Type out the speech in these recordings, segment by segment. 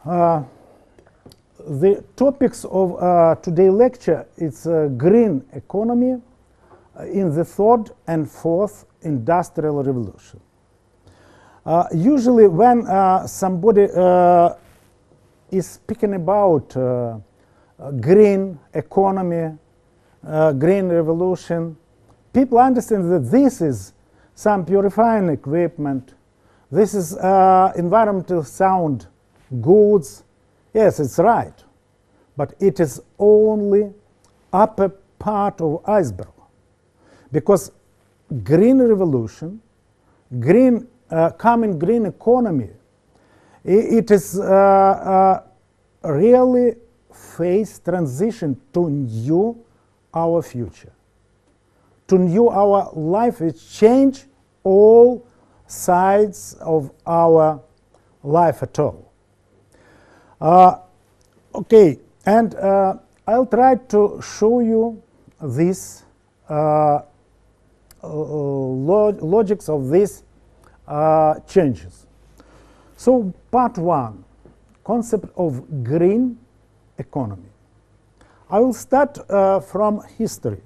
The topics of today's lecture is green economy in the third and fourth industrial revolution. Usually when somebody is speaking about green economy, green revolution, people understand that this is some purifying equipment, this is environmental sound goods. Yes, it's right, but it is only upper part of iceberg, because green revolution, coming green economy, it is really face transition to new our future, to new our life. It change all sides of our life at all. Okay, and I'll try to show you these logics of these changes. So part one, concept of green economy. I will start from history.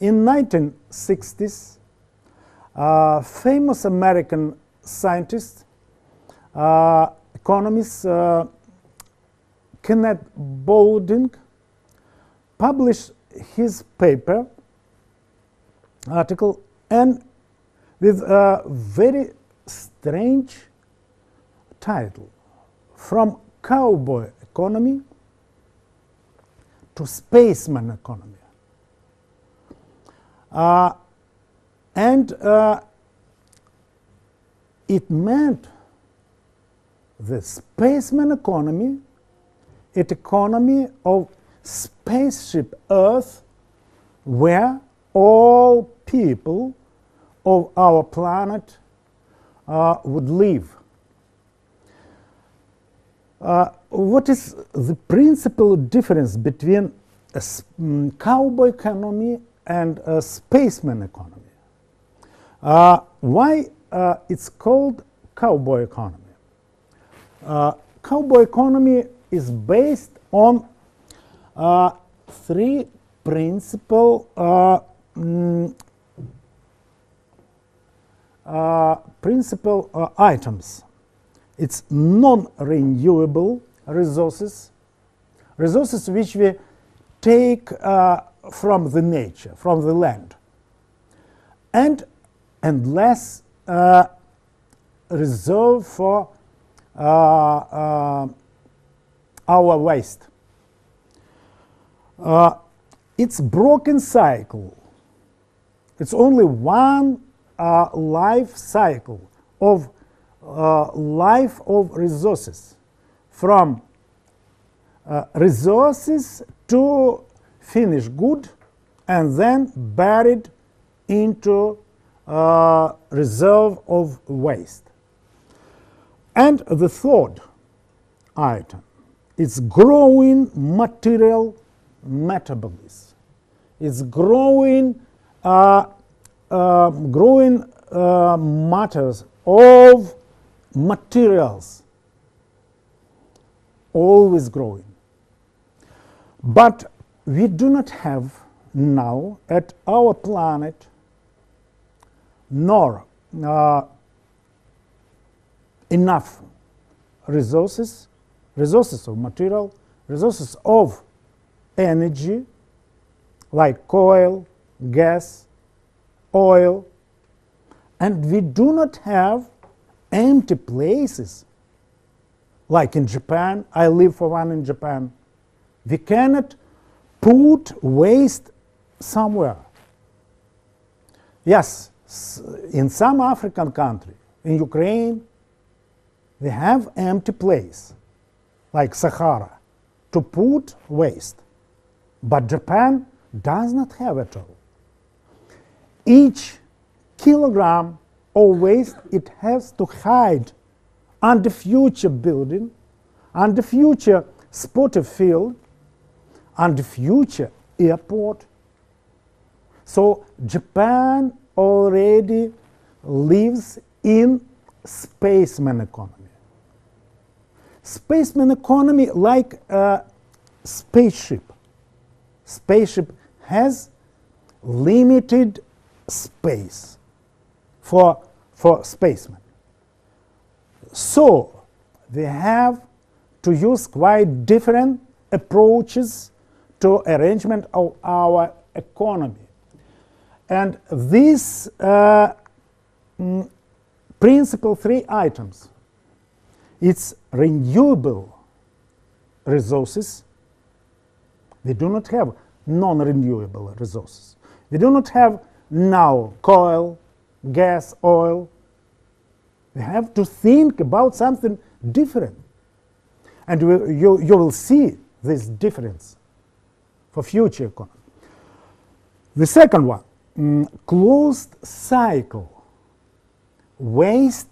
In 1960s, famous American scientist, economist, Kenneth Boulding published his paper, article, and with a very strange title, From Cowboy Economy to Spaceman Economy. It meant the spaceman economy, an economy of spaceship Earth, where all people of our planet would live. What is the principal difference between a cowboy economy and a spaceman economy? Why it's called cowboy economy? Cowboy economy is based on three principal items. It's non-renewable resources, resources which we take from the nature, from the land, and less reserve for our waste. It's broken cycle. It's only one life cycle of life of resources, from resources to finished good and then buried into reserve of waste. And the third item is growing material metabolism. It's growing matters of materials, always growing. But we do not have now at our planet nor enough resources of material, resources of energy, like coal, gas, oil, and we do not have empty places, like in Japan. I live for one in Japan. We cannot put waste somewhere. Yes, in some African country, in Ukraine, we have empty place, like Sahara, to put waste. But Japan does not have it all. Each kilogram of waste it has to hide under future building, under future spotted field, under future airport. So Japan already lives in spaceman economy. Spaceman economy like a spaceship. Spaceship has limited space for spacemen. So we have to use quite different approaches to arrangement of our economy. And these principal three items, it's renewable resources. We do not have non-renewable resources. We do not have now coal, gas, oil. We have to think about something different. And you will see this difference for future economy. The second one, closed cycle. Waste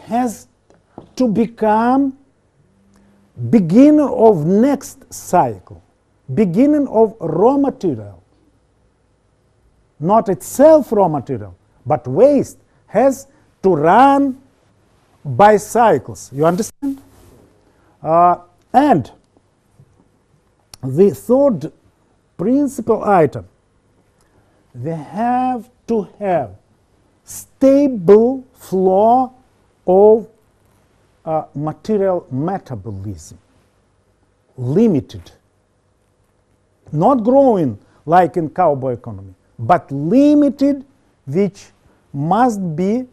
has to become beginning of next cycle, beginning of raw material. Not itself raw material, but waste has to run by cycles. You understand? And the third principal item, we have to have stable flow of material metabolism, limited, not growing like in cowboy economy, but limited, which must be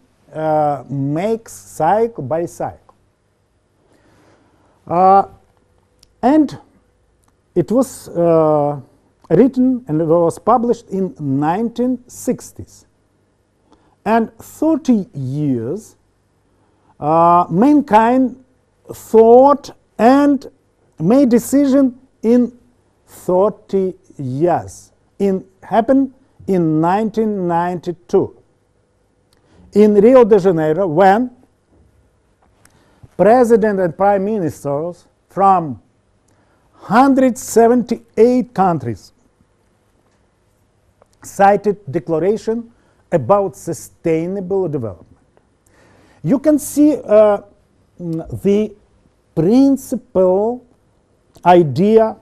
makes cycle by cycle. And it was written and it was published in 1960s. And 30 years, mankind thought and made decision in 30 years. Happened in 1992 in Rio de Janeiro, when president and prime ministers from 178 countries cited declaration about sustainable development. You can see the principal idea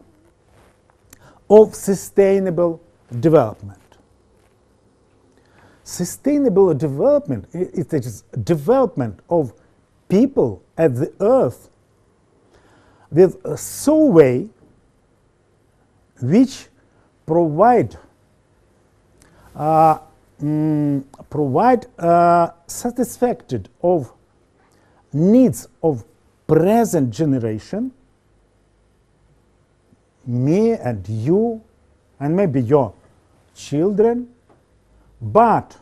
of sustainable development. Sustainable development, it is development of people at the earth with a so way which provide satisfaction of needs of present generation, me and you, and maybe your children, but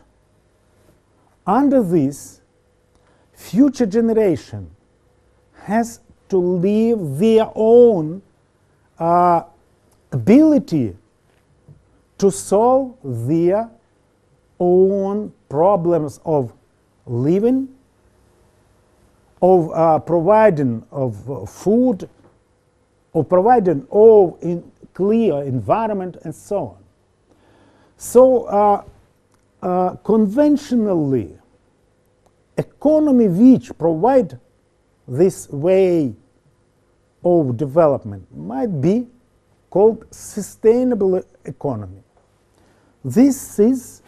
under this, future generation has to leave their own ability to solve their own problems of living, of providing of food, of providing of in clear environment, and so on. So conventionally, economy which provide this way of development might be called sustainable economy. This is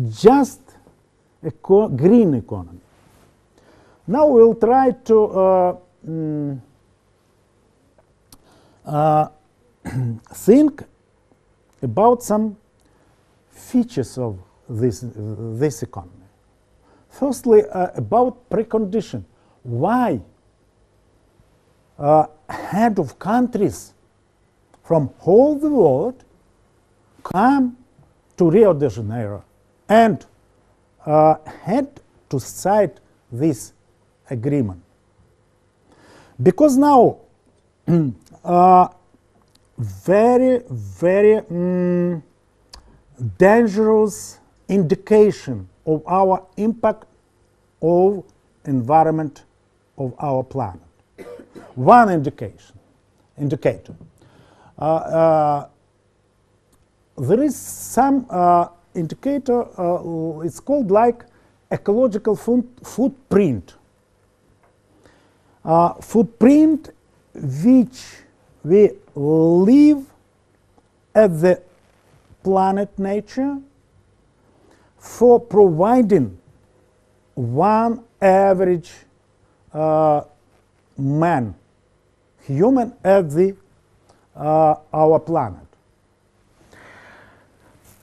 just a green economy. Now we'll try to think about some features of this economy. Firstly, about precondition. Why head of countries from whole the world come to Rio de Janeiro and had to cite this agreement? Because now very, very dangerous indication of our impact of environment of our planet. One indicator. There is some indicator, it's called like ecological footprint. footprint which we leave at the planet nature for providing one average man, human at the our planet.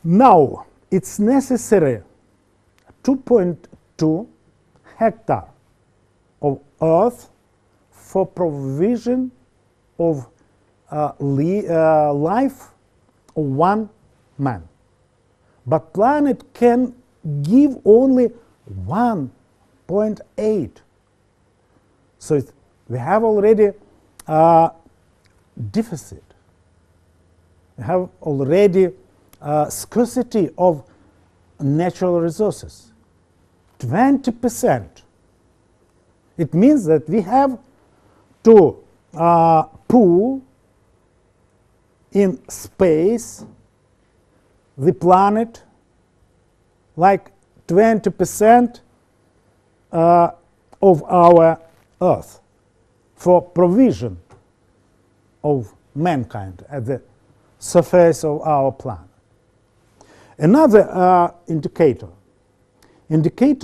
Now, it's necessary 2.2 hectare of earth for provision of life of one man. But planet can give only 1.8. So we have already deficit. We have already scarcity of natural resources. 20%. It means that we have to pool in space the planet like 20% of our Earth for provision of mankind at the surface of our planet. Another indicator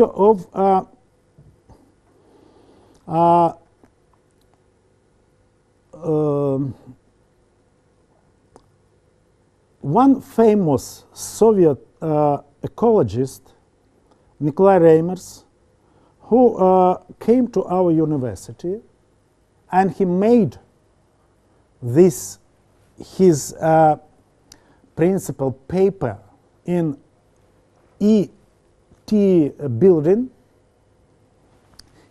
of one famous Soviet ecologist, Nikolai Reimers, who came to our university, and he made this his principal paper in ET building.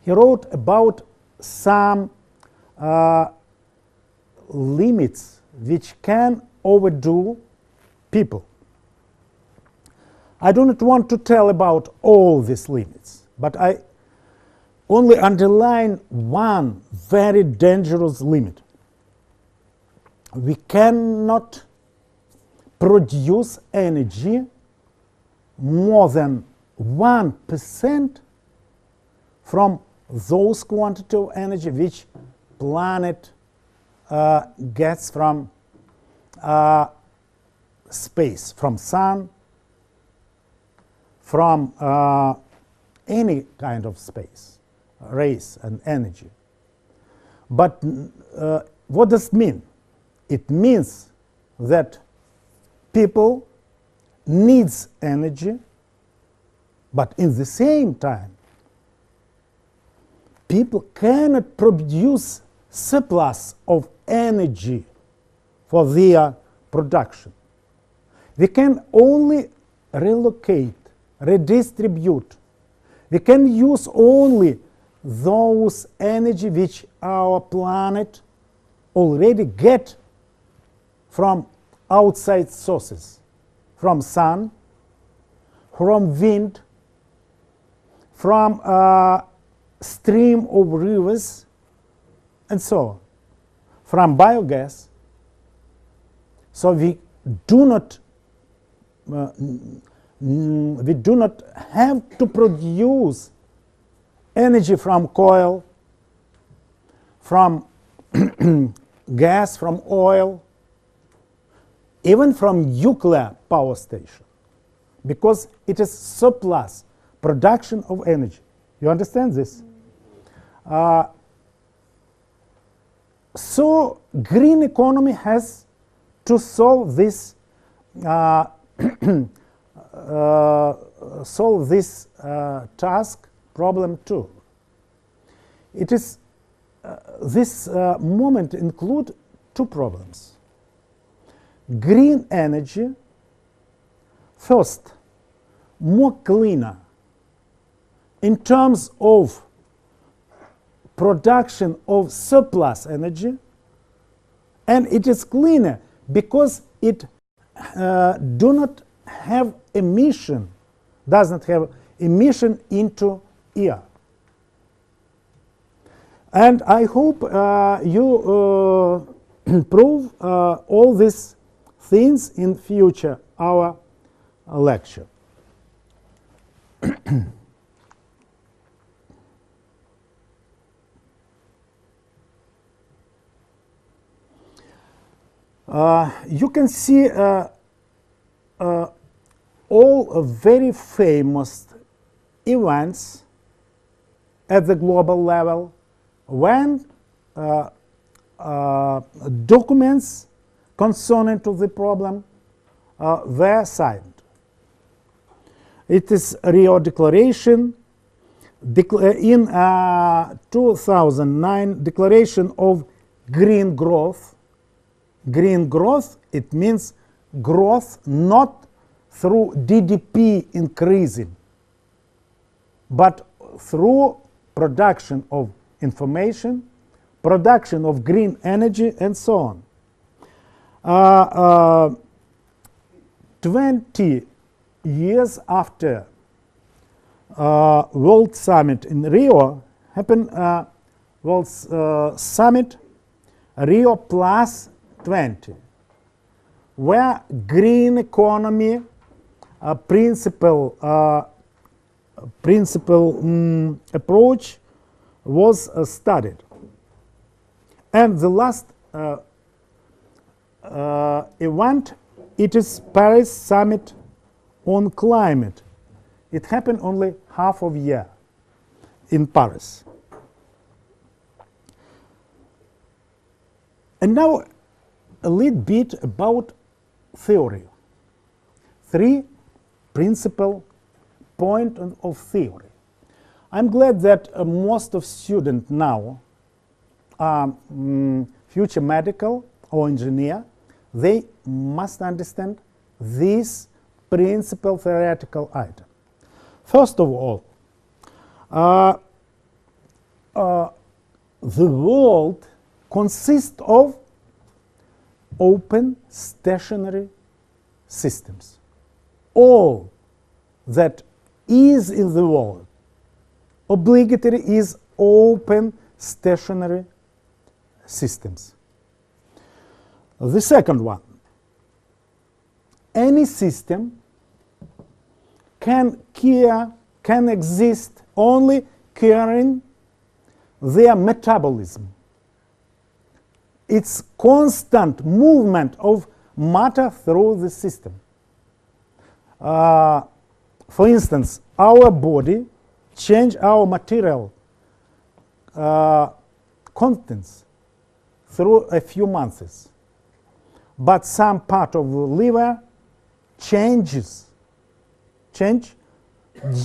He wrote about some limits which can overdo people. I do not want to tell about all these limits, but I only underline one very dangerous limit. We cannot produce energy more than 1% from those quantity of energy which planet gets from space, from sun, from any kind of space, rays and energy. But what does it mean? It means that people needs energy, but in the same time, people cannot produce surplus of energy for their production. We can only relocate, redistribute. We can use only those energy which our planet already get from outside sources, from sun, from wind, from stream of rivers, and so on, from biogas. So we do not have to produce energy from coal, from gas, from oil, even from nuclear power station, because it is surplus production of energy. You understand this? So green economy has to solve this task problem too. It is this moment include two problems. Green energy, first, more cleaner in terms of production of surplus energy, and it is cleaner because it does not have emission into air. And I hope you prove all these things in future our lecture. You can see all very famous events at the global level when documents concerning to the problem were signed. It is Rio Declaration, in 2009, Declaration of Green Growth. Green growth, it means growth not through GDP increasing, but through production of information, production of green energy, and so on. 20 years after World Summit in Rio happened, World Summit Rio Plus 20, where green economy principal approach was studied. And the last event, it is Paris Summit on Climate. It happened only half of a year in Paris. And now a little bit about theory. 3 principal points of theory. I'm glad that most of students now are future medical or engineer. They must understand this principal theoretical item. First of all, the world consists of open stationary systems. All that is in the world obligatory is open stationary systems. The second one, any system can exist only carrying their metabolism. It's constant movement of matter through the system. For instance, our body change our material contents through a few months, but some part of the liver change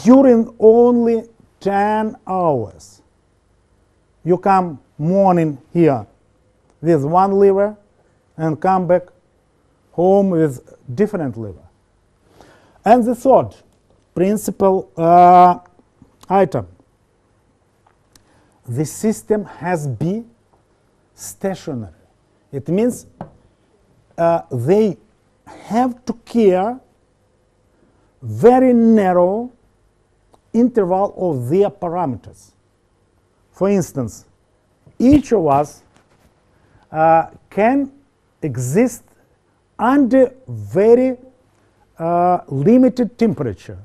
during only 10 hours. You come morning here with one liver and come back home with different liver. And the third principal item, the system has be stationary. It means they have to care very narrow interval of their parameters. For instance, each of us can exist under very limited temperature,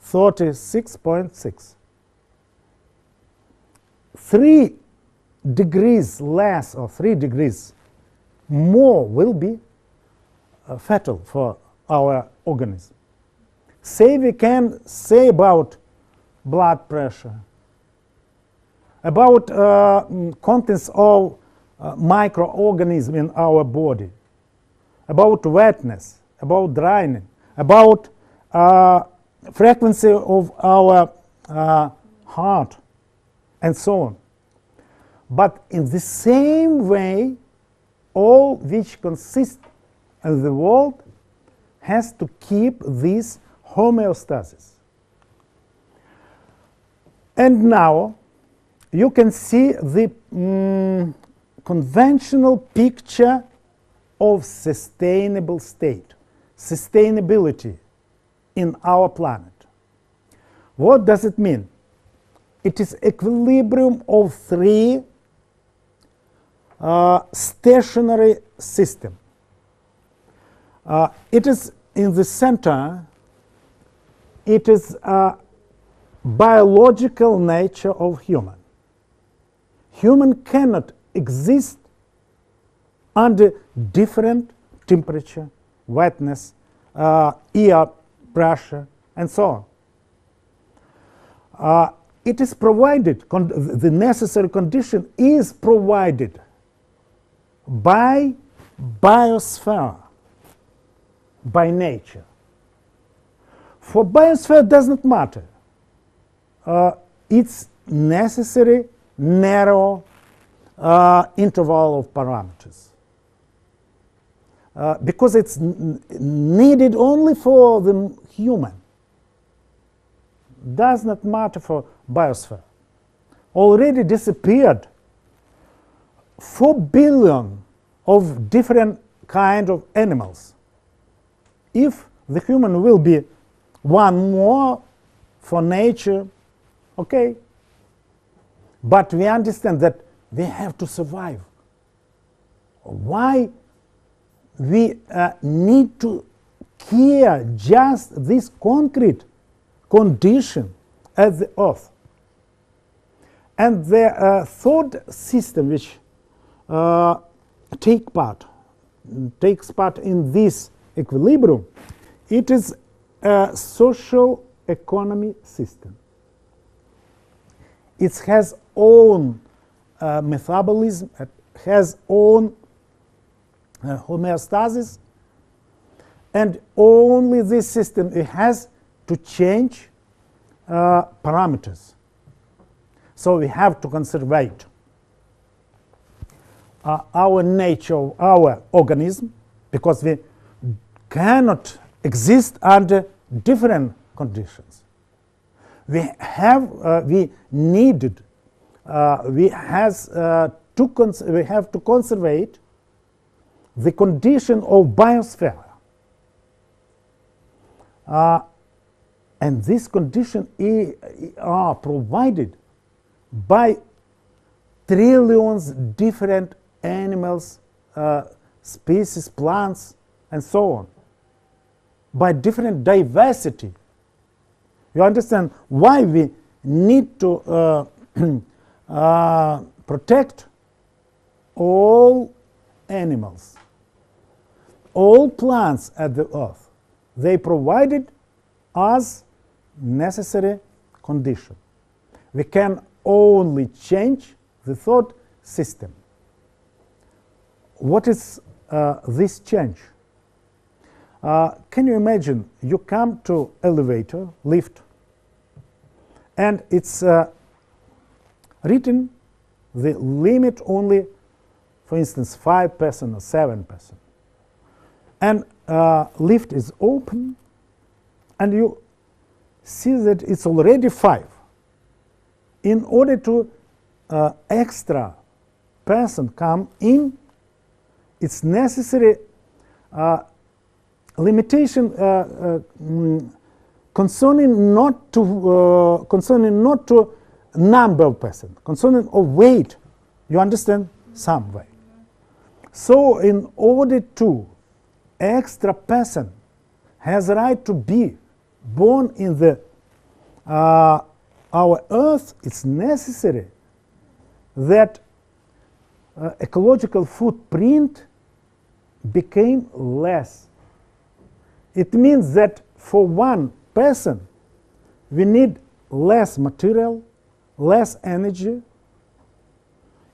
36.6. 3 degrees less or 3 degrees more will be fatal for our organism. Say we can say about blood pressure, about contents of microorganisms in our body, about wetness, about dryness, about frequency of our heart, and so on. But in the same way, all which consist in the world has to keep this homeostasis. And now you can see the conventional picture of sustainable state, sustainability in our planet. What does it mean? It is equilibrium of 3 stationary systems. It is in the center, it is biological nature of human. Human cannot exist under different temperature, wetness, air pressure, and so on. It is provided, the necessary condition is provided by biosphere, by nature. For biosphere, it does not matter. It's necessary narrow interval of parameters. Because it's needed only for the human. Does not matter for biosphere. Already disappeared 4 billion of different kind of animals. If the human will be one more for nature, okay. But we understand that we have to survive. Why we need to care just this concrete condition at the earth? And the third system which takes part in this equilibrium, it is a social economy system. It has own metabolism, it has own homeostasis, and only this system it has to change parameters. So we have to conserve our nature of our organism, because we cannot exist under different conditions. We have to conserve the condition of biosphere, and this condition are provided by trillions different animals, species, plants, and so on, by different diversity. You understand why we need to protect all animals, all plants at the earth. They provided us necessary condition. We can only change the thought system. What is this change? Can you imagine you come to elevator, lift, and it's written the limit only, for instance, 5% or 7%. And lift is open, and you see that it's already 5. In order to extra person come in, it's necessary limitation concerning not to number of person, concerning of weight. You understand? Some way. So in order to extra person has right to be born in the our earth, it's necessary that ecological footprint became less. It means that for one person we need less material, less energy.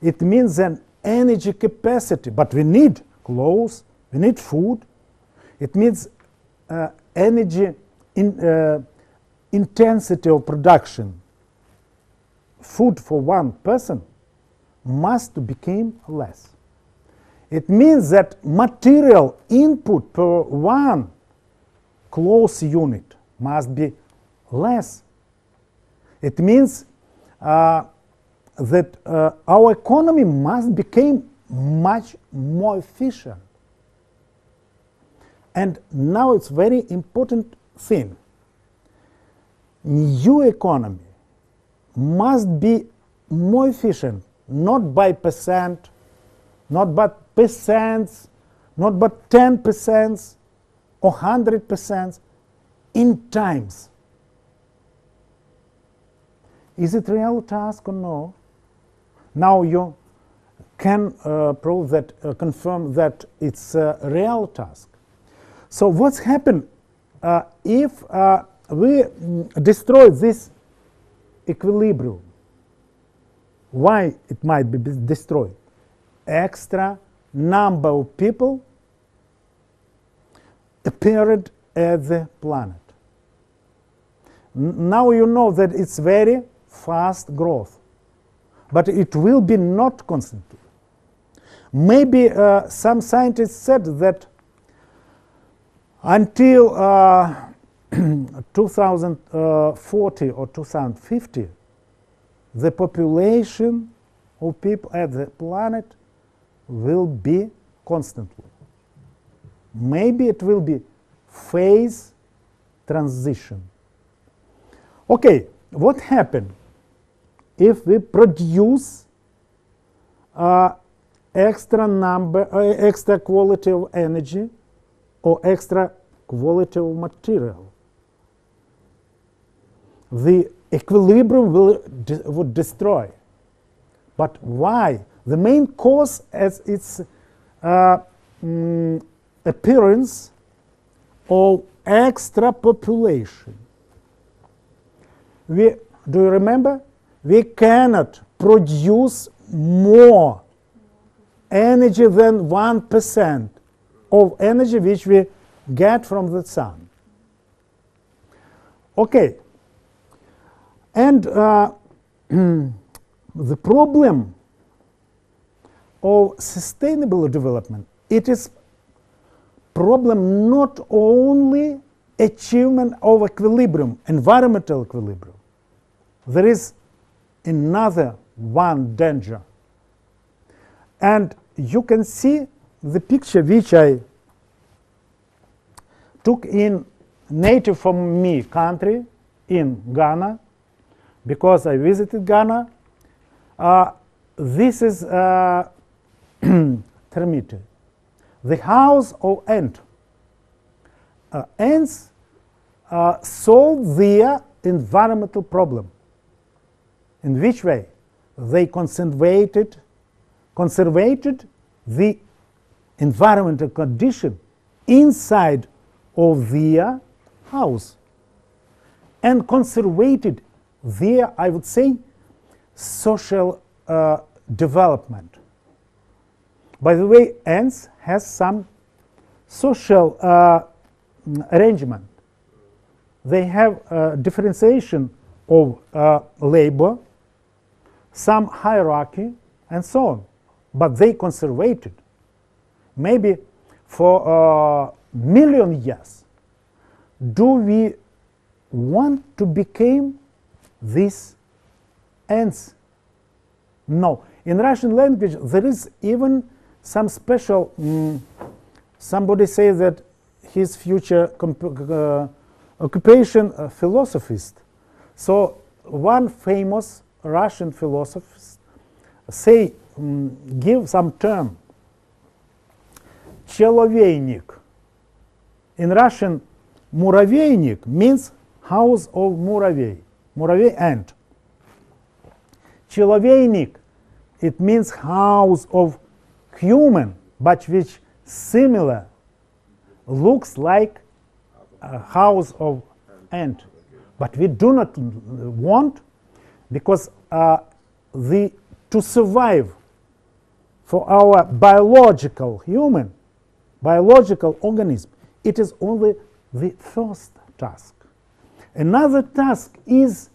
It means an energy capacity, but we need clothes, we need food. It means energy intensity of production. Food for one person must become less. It means that material input per one close unit must be less. It means that our economy must become much more efficient. And now it's very important thing. New economy must be more efficient, not by percent, not by percents, not by 10% or 100%, in times. Is it real task or no? Now you can prove that, confirm that it's a real task. So what's happened if we destroy this equilibrium? Why it might be destroyed? Extra number of people appeared at the planet. Now you know that it's very fast growth, but it will be not constantly. Maybe some scientists said that until 2040 or 2050, the population of people at the planet will be constantly. Maybe it will be phase transition. Okay, what happened if we produce extra quality of energy or extra quality of material? The equilibrium would destroy. But why? The main cause is its appearance of extra population. Do you remember? We cannot produce more energy than 1% of energy which we get from the sun. Okay. And the problem of sustainable development, it is problem not only achievement of equilibrium, environmental equilibrium. There is another one danger. And you can see the picture which I took in native from me country in Ghana, because I visited Ghana. This is Termite, the house of ant. Ants solve their environmental problem. In which way? They conservated the environmental condition inside of their house and conservated their, I would say, social development. By the way, ants has some social arrangement. They have differentiation of labor, some hierarchy, and so on. But they conservated. Maybe for million years. Do we want to become these ants? No. In Russian language, there is even some special, somebody says that his future occupation, philosophist. So one famous Russian philosopher give some term. Человейник. In Russian, муравейник means house of муравей. Муравей ant. Человейник, it means house of human, but which similar, looks like a house of ant. But we do not want, because to survive for our biological human, biological organism, it is only the first task. Another task is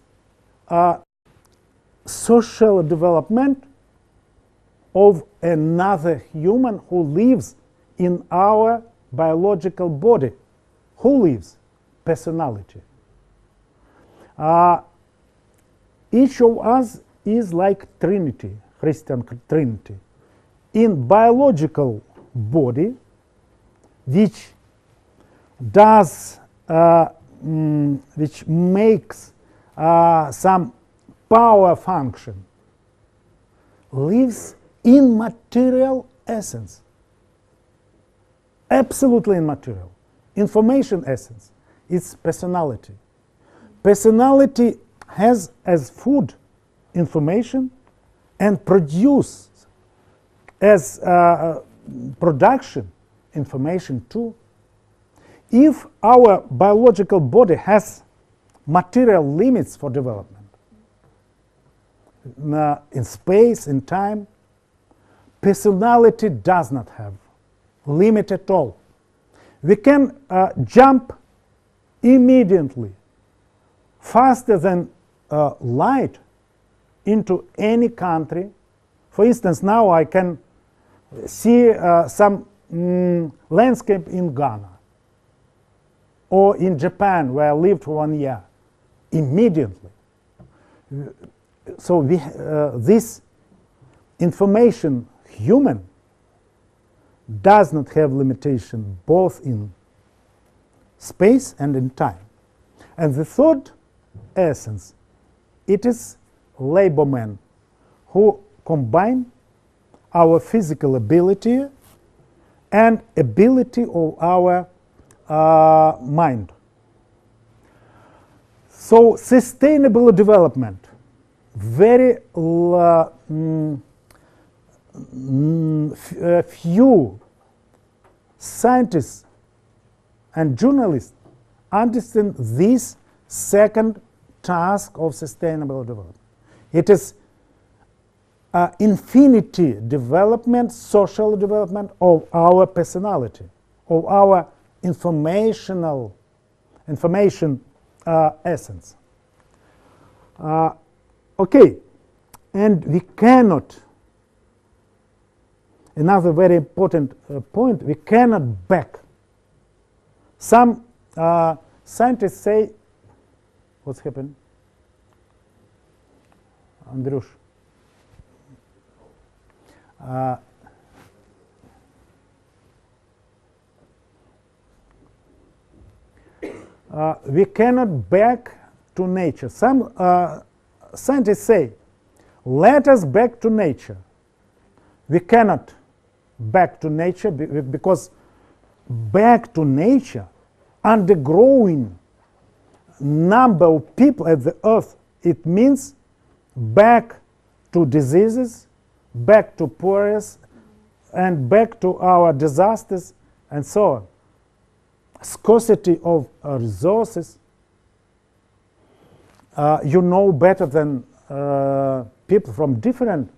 social development of another human who lives in our biological body. Who lives? Personality. Each of us is like Trinity, Christian Trinity. In biological body, which does, which makes some power function, lives in material essence, absolutely immaterial. Information essence is personality. Personality has as food information and produces as production, information too. If our biological body has material limits for development, in space, in time, personality does not have limit at all. We can jump immediately, faster than light, into any country. For instance, now I can see some landscape in Ghana or in Japan, where I lived for 1 year, immediately. So this information, human, does not have limitation both in space and in time. And the third essence, it is labormen who combine our physical ability and ability of our mind. So sustainable development, very few scientists and journalists understand this second task of sustainable development. It is infinity development, social development of our personality, of our information essence. Okay, and we cannot, another very important point, we cannot back. Some scientists say, what's happened? Andrush. We cannot back to nature. Some scientists say, let us back to nature. We cannot back to nature because back to nature, undergrowing number of people at the earth, it means back to diseases, back to poorness, and back to our disasters, and so on. Scarcity of resources. You know better than people from different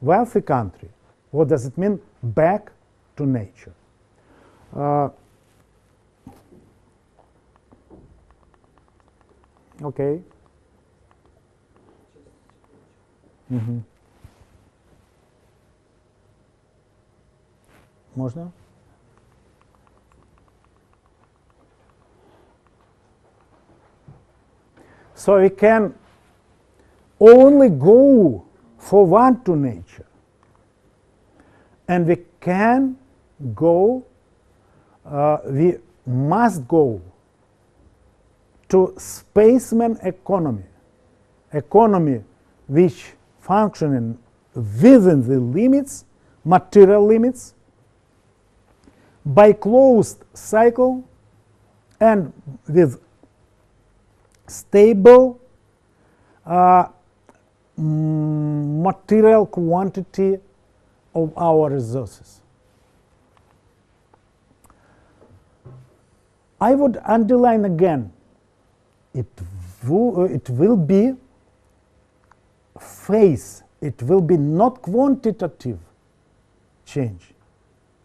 wealthy countries. What does it mean? Back to nature. Okay. Можно? So we can only go for one to nature, and we can go, we must go to spaceman economy, economy which functioning within the limits, material limits, by closed cycle and with stable material quantity of our resources. I would underline again, it will be phase, it will be not quantitative change,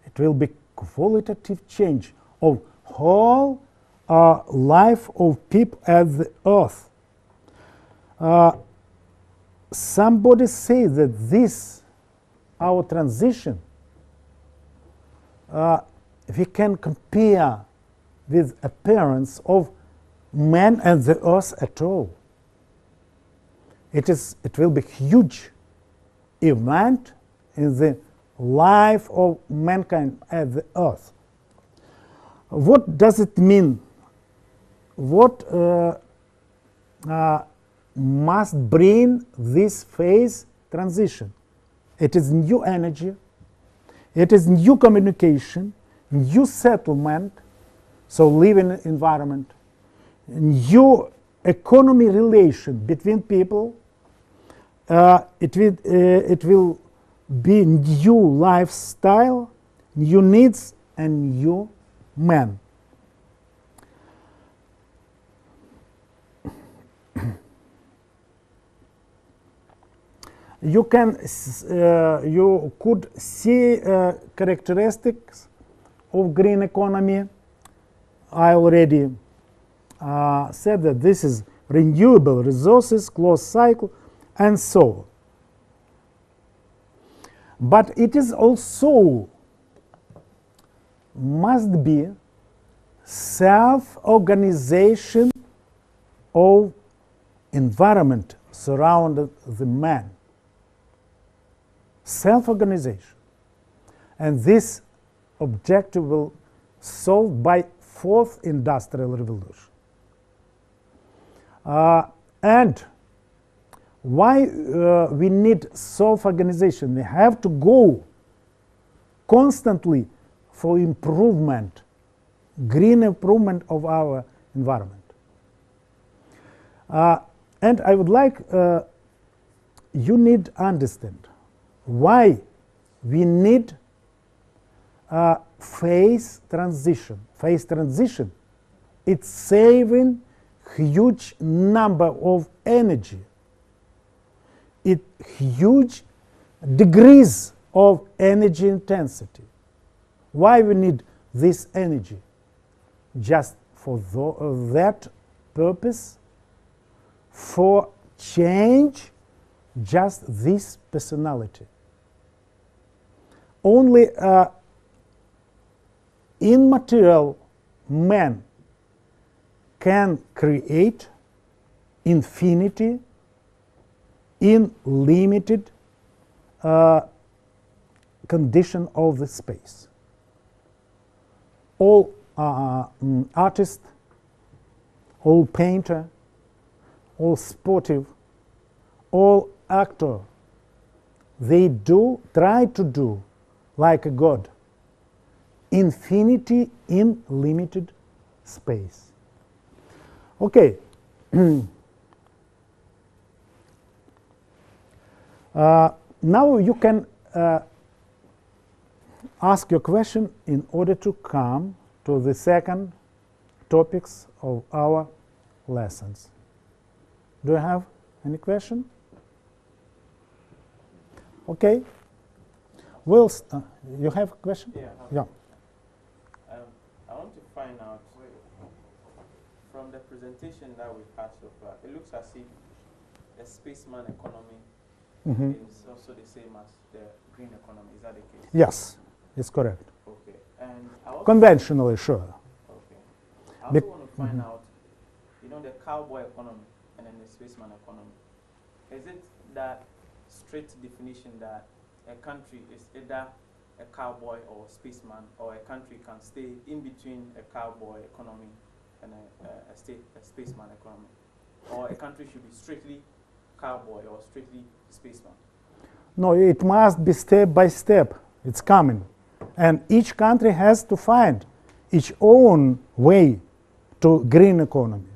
it will be qualitative change of whole life of people at the earth. Somebody say that this, our transition, we can compare with appearance of man and the earth at all. It will be huge event in the life of mankind at the earth. What does it mean? What must bring this phase transition? It is new energy, it is new communication, new settlement, so living environment, new economy relation between people. It will be new lifestyle, new needs, and new man. You could see characteristics of green economy. I already said that this is renewable resources, closed cycle, and so on. But it is also must be self-organization of environment surrounding the man. Self-organization. And this objective will solved by fourth industrial revolution. And why we need self-organization? We have to go constantly for improvement, green improvement of our environment. And I would like you need to understand why we need phase transition. Phase transition, it's saving huge number of energy. It huge degrees of energy intensity. Why we need this energy? Just for that purpose, for change just this personality. Only immaterial man can create infinity in limited condition of the space. All artist, all painter, all sportive, all actor, they try to do like a god, infinity in limited space. Okay. Now you can ask your question in order to come to the second topics of our lessons. Do you have any question? Okay. Will you have a question? Yeah. I want to find out from the presentation that we've had so far. It looks as if the spaceman economy is also the same as the green economy. Is that the case? Yes, it's correct. Okay. And conventionally, sure. Okay. I also want to find out, the cowboy economy and then the spaceman economy. Is it that strict definition that a country is either a cowboy or a spaceman, or a country can stay in between a cowboy economy and a spaceman economy? Or a country should be strictly cowboy or strictly spaceman? No, it must be step by step. It's coming. And each country has to find its own way to green economy.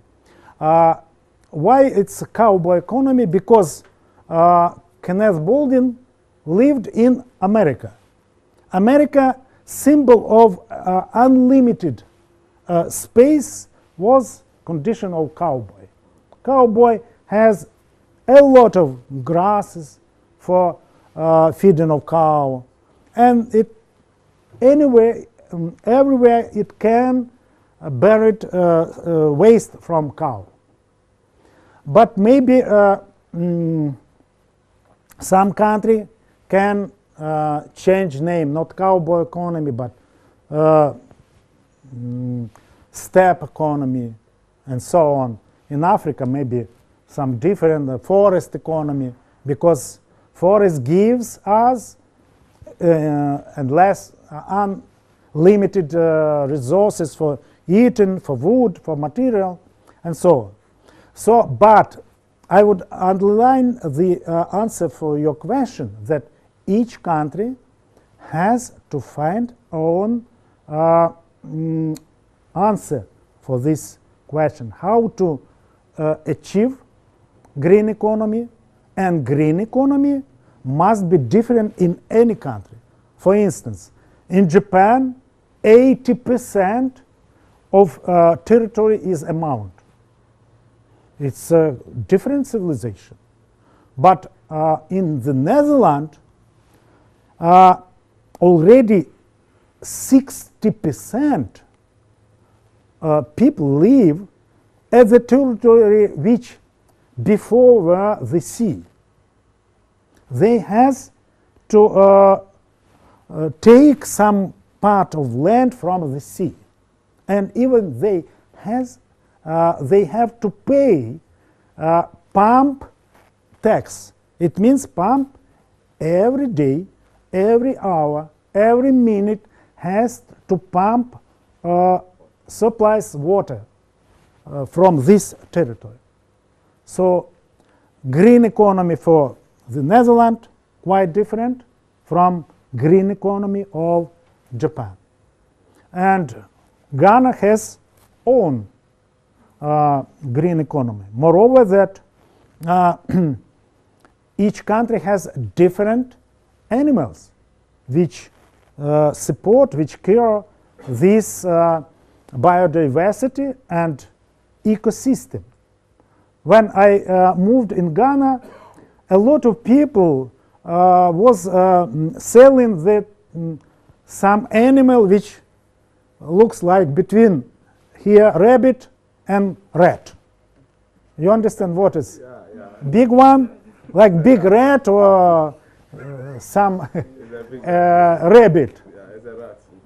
Why it's a cowboy economy? Because Kenneth Boulding lived in America. America, symbol of unlimited space, was condition of cowboy. Cowboy has a lot of grasses for feeding of cow, and it anywhere, everywhere it can buried waste from cow. But maybe some country can change name, not cowboy economy, but steppe economy, and so on. In Africa, maybe some different forest economy, because forest gives us and less unlimited resources for eating, for wood, for material, and so on. So, but I would underline the answer for your question, that each country has to find own answer for this question, how to achieve green economy. And green economy must be different in any country. For instance, in Japan, 80% of territory is a mountain. It's a different civilization. But in the Netherlands, already 60% people live at the territory which before were the sea. They has to take some part of land from the sea, and even they have to pay pump tax. It means pump every day, every hour, every minute has to pump supplies water from this territory. So green economy for the Netherlands quite different from green economy of Japan. And Ghana has own green economy. Moreover, that each country has different animals which support, which care this biodiversity and ecosystem. When I moved in Ghana, a lot of people was selling the, some animal which looks like between here rabbit and rat. You understand what is? Big one, like big rat or some rabbit.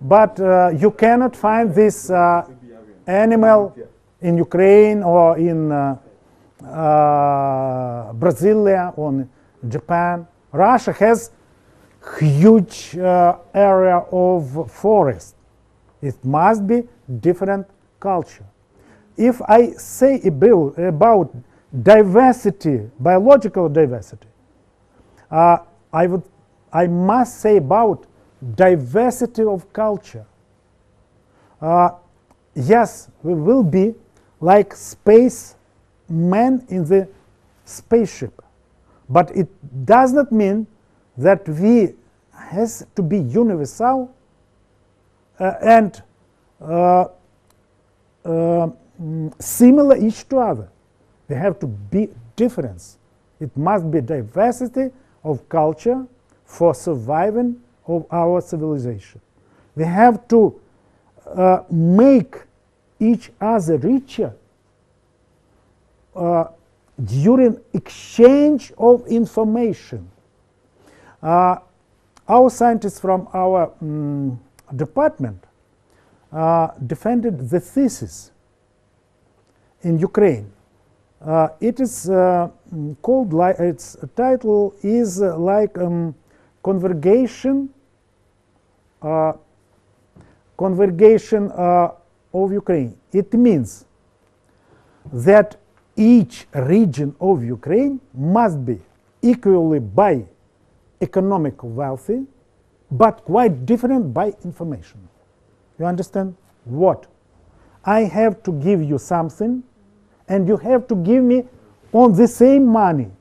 But you cannot find this animal in Ukraine or in Brasilia or in Japan. Russia has huge area of forest. It must be different culture. If I say about diversity, biological diversity, I must say about diversity of culture. Yes, we will be like space men in the spaceship, but it does not mean that we has to be universal and similar each to other. We have to be difference. It must be diversity of culture for surviving of our civilization. We have to make each other richer during exchange of information. Our scientists from our department defended the thesis in Ukraine. It is called, like, its title is like convergation of Ukraine. It means that each region of Ukraine must be equally by economic wealthy, but quite different by information. You understand what? I have to give you something, and you have to give me on the same money,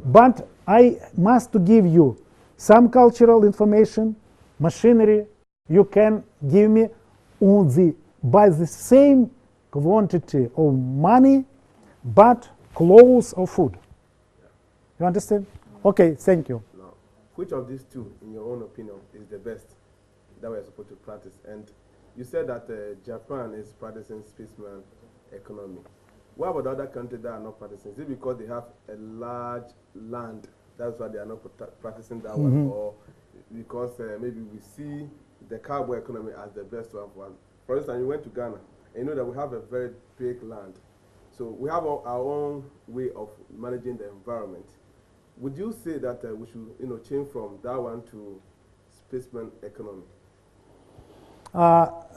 but I must give you some cultural information, machinery. You can give me on the by the same quantity of money, but clothes or food. You understand? Okay, thank you. Now, which of these two, in your own opinion, is the best that we're supposed to practice? And you said that Japan is practicing spaceman economy. What about the other countries that are not practicing? Is it because they have a large land, that's why they are not practicing that one? Or because maybe we see the cowboy economy as the best one? For instance, you went to Ghana, and you know that we have a very big land. So we have our own way of managing the environment. Would you say that we should change from that one to spaceman economy?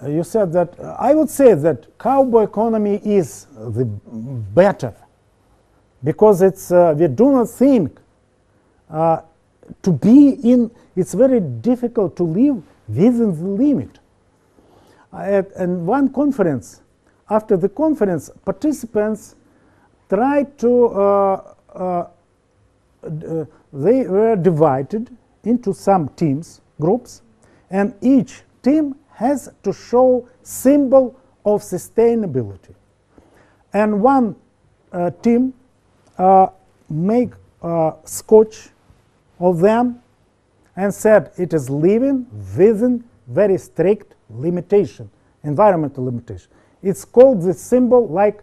You said that, I would say that cowboy economy is the better, because it's, we do not think to be in, it's very difficult to live within the limit. At one conference, after the conference, participants tried to they were divided into some teams, groups, and each team has to show symbol of sustainability. And one team make sketch of them and said it is living within very strict limitation, environmental limitation. It's called the symbol like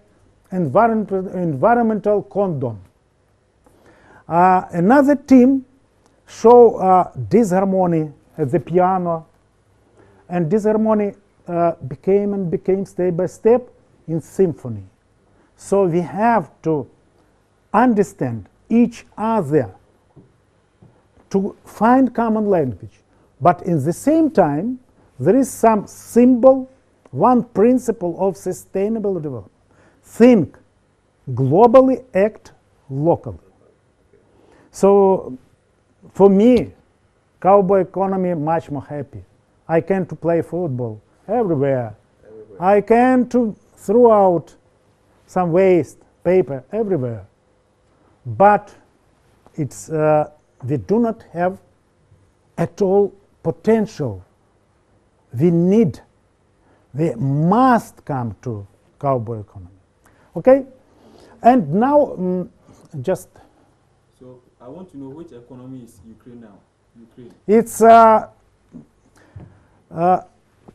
environmental condom. Another team show disharmony at the piano, and disharmony became step by step in symphony. So we have to understand each other to find common language. But in the same time, there is some symbol, one principle of sustainable development. Think globally, act locally. So for me, cowboy economy much more happy. I can to play football everywhere. I can to throw out some waste, paper everywhere. But it's we do not have at all potential. We must come to cowboy economy. Okay? And now just. So I want to know which economy is Ukraine now? Ukraine. It's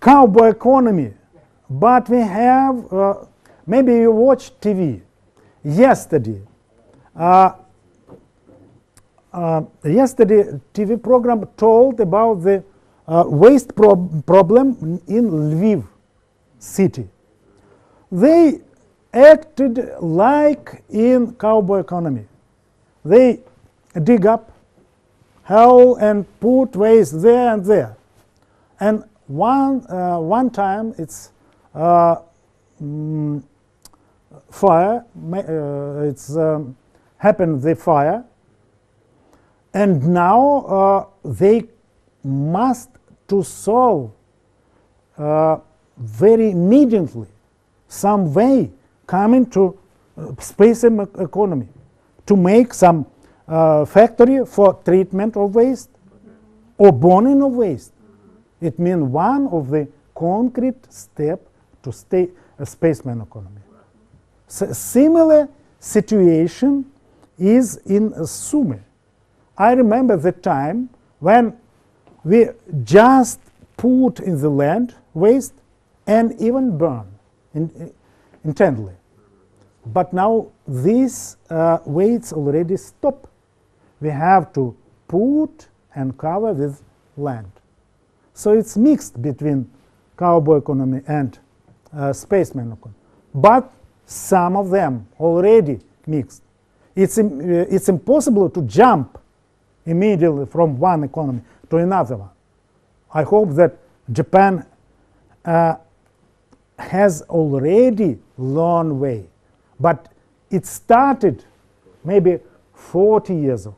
cowboy economy, but we have, maybe you watch TV. Yesterday, yesterday TV program told about the waste problem in Lviv city. They acted like in cowboy economy. They dig up hell and put waste there and there. And one time it's fire, it's happened the fire, and now they must to solve very immediately some way coming to space economy to make some factory for treatment of waste or burning of waste. It means one of the concrete steps to spaceman economy. Similar situation is in Sumy. I remember the time when we just put in the land waste and even burn intently. But now these waste already stop. We have to put and cover with land. So it's mixed between cowboy economy and spaceman economy. But some of them already mixed. It's impossible to jump immediately from one economy to another one. I hope that Japan has already long way, but it started maybe 40 years ago.